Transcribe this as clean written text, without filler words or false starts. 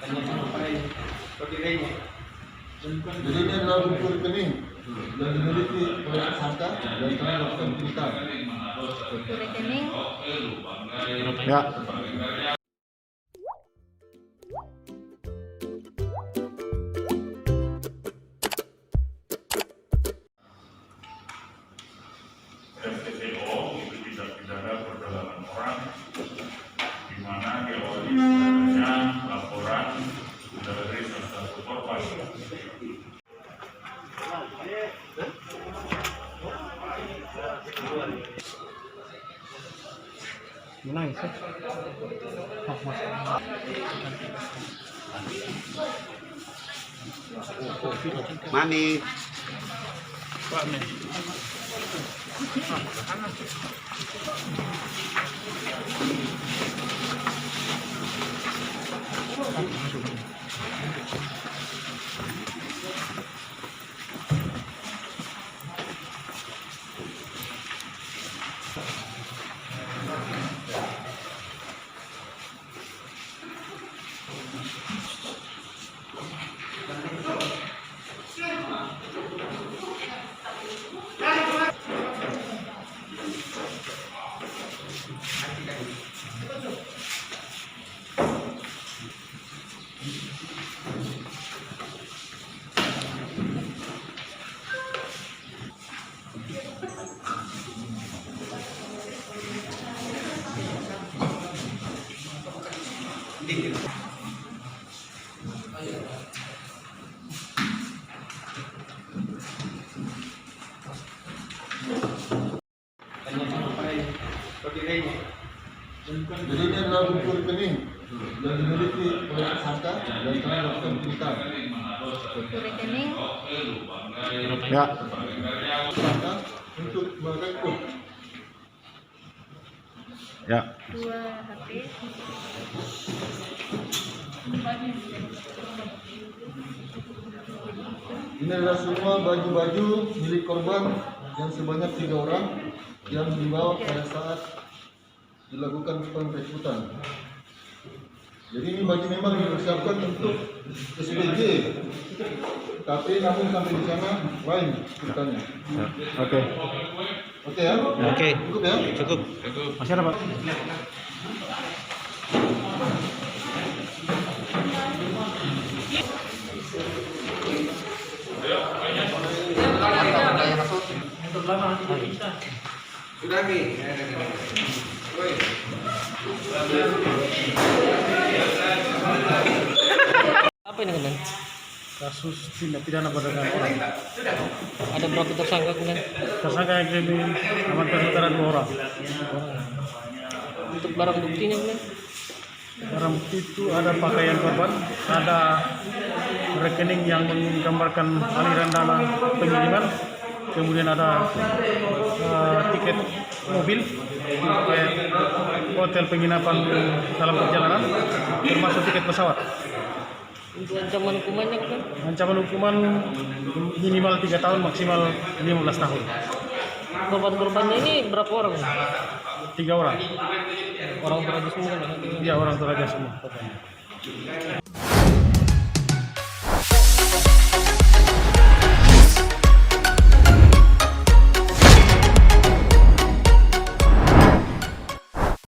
Jadi ini adalah buku rekening yang dimiliki oleh tersangka dan telah dilakukan penyitaan. Buku rekening. Ya. FTPO itu tindak pidana perdagangan orang, di mana diawali sebenarnya laporan dari salah satu korban. Menangis ya? Mami. Jadi ini adalah buku rekening yang dimiliki oleh tersangka dan telah dilakukan penyitaan. Buku rekening. Ya. Tersangka untuk merekrut Ya. 2 HP. ini adalah semua baju-baju milik korban yang sebanyak 3 orang yang dibawa pada saat dilakukan perekrutan. Jadi ini baju memang dipersiapkan untuk SPG, tapi namun sampai di sana lain ceritanya. Oke. Oke ya? Oke. Cukup ya? Cukup. Masih ada, Pak? Sudah nih. Apa ini kan? Kasus tindak pidana perdagangan orang. Ada berapa tersangka kan? Tersangka yang diamankan sementara 2 orang. Untuk barang buktinya kan? Barang bukti itu ada pakaian korban, ada rekening yang menggambarkan aliran dana pengiriman, kemudian ada tiket mobil, tiket hotel penginapan dalam perjalanan, termasuk tiket pesawat. Untuk ancaman hukumannya kan? Ancaman hukuman minimal 3 tahun, maksimal 15 tahun. Korban-korbannya ini berapa orang? 3 orang. Orang Toraja semua kan? Iya, orang Toraja semua.